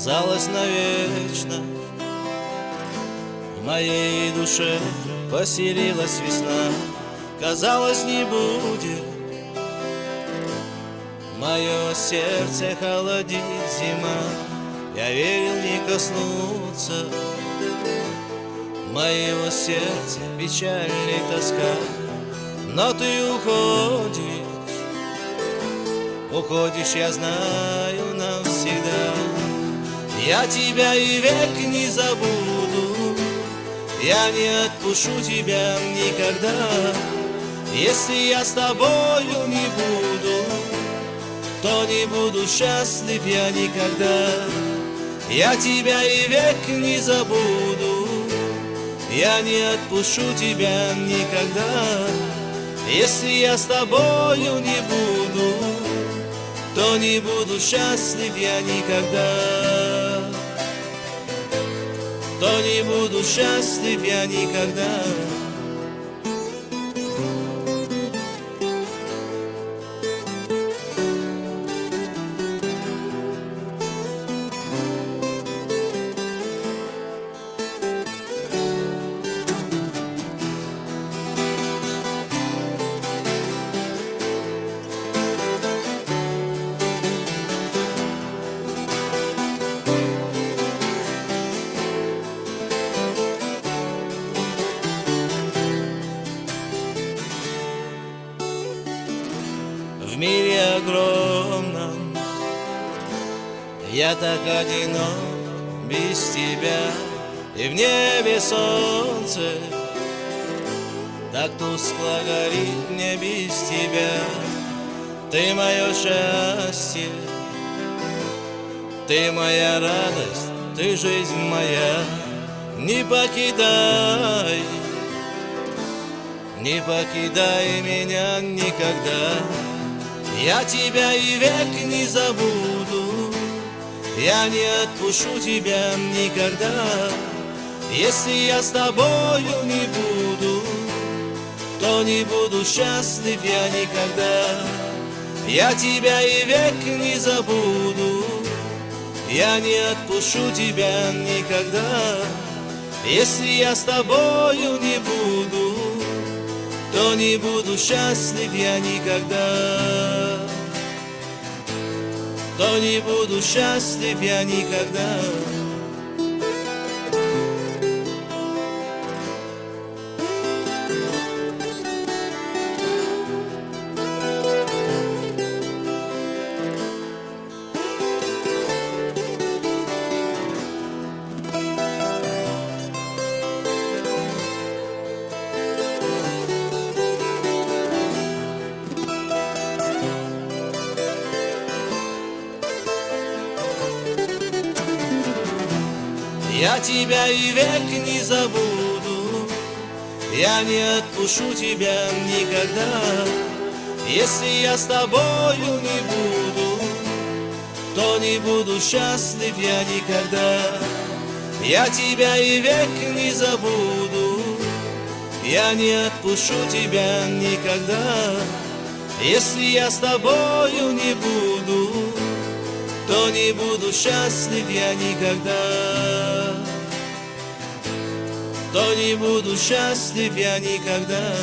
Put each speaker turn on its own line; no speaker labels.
казалось навечно. В моей душе поселилась весна, казалось, не будет. Мое сердце холодит зима, я верил не коснуться моего сердца печальной тоска. Но ты уходишь, я знаю, навсегда. Я тебя и век не забуду, я не отпущу тебя никогда. Если я с тобою не буду, то не буду счастлив я никогда. Я тебя и век не забуду, я не отпущу тебя никогда. Если я с тобою не буду, то не буду счастлив я никогда. То не буду счастлив я никогда. В мире огромном я так одинок без тебя, и в небе солнце так тускло горит мне без тебя. Ты мое счастье, ты моя радость, ты жизнь моя. Не покидай, не покидай меня никогда. Я тебя и век не забуду, я не отпущу тебя никогда. Если я с тобою не буду, то не буду счастлив я никогда. Я тебя и век не забуду, я не отпущу тебя никогда. Если я с тобою не буду, то не буду счастлив я никогда. То не буду счастлив я никогда. Я тебя и век не забуду, я не отпущу тебя никогда. Если я с тобою не буду, то не буду счастлив я никогда. Я тебя и век не забуду, я не отпущу тебя никогда. Если я с тобою не буду, то не буду счастлив я никогда. То не буду счастлив я никогда.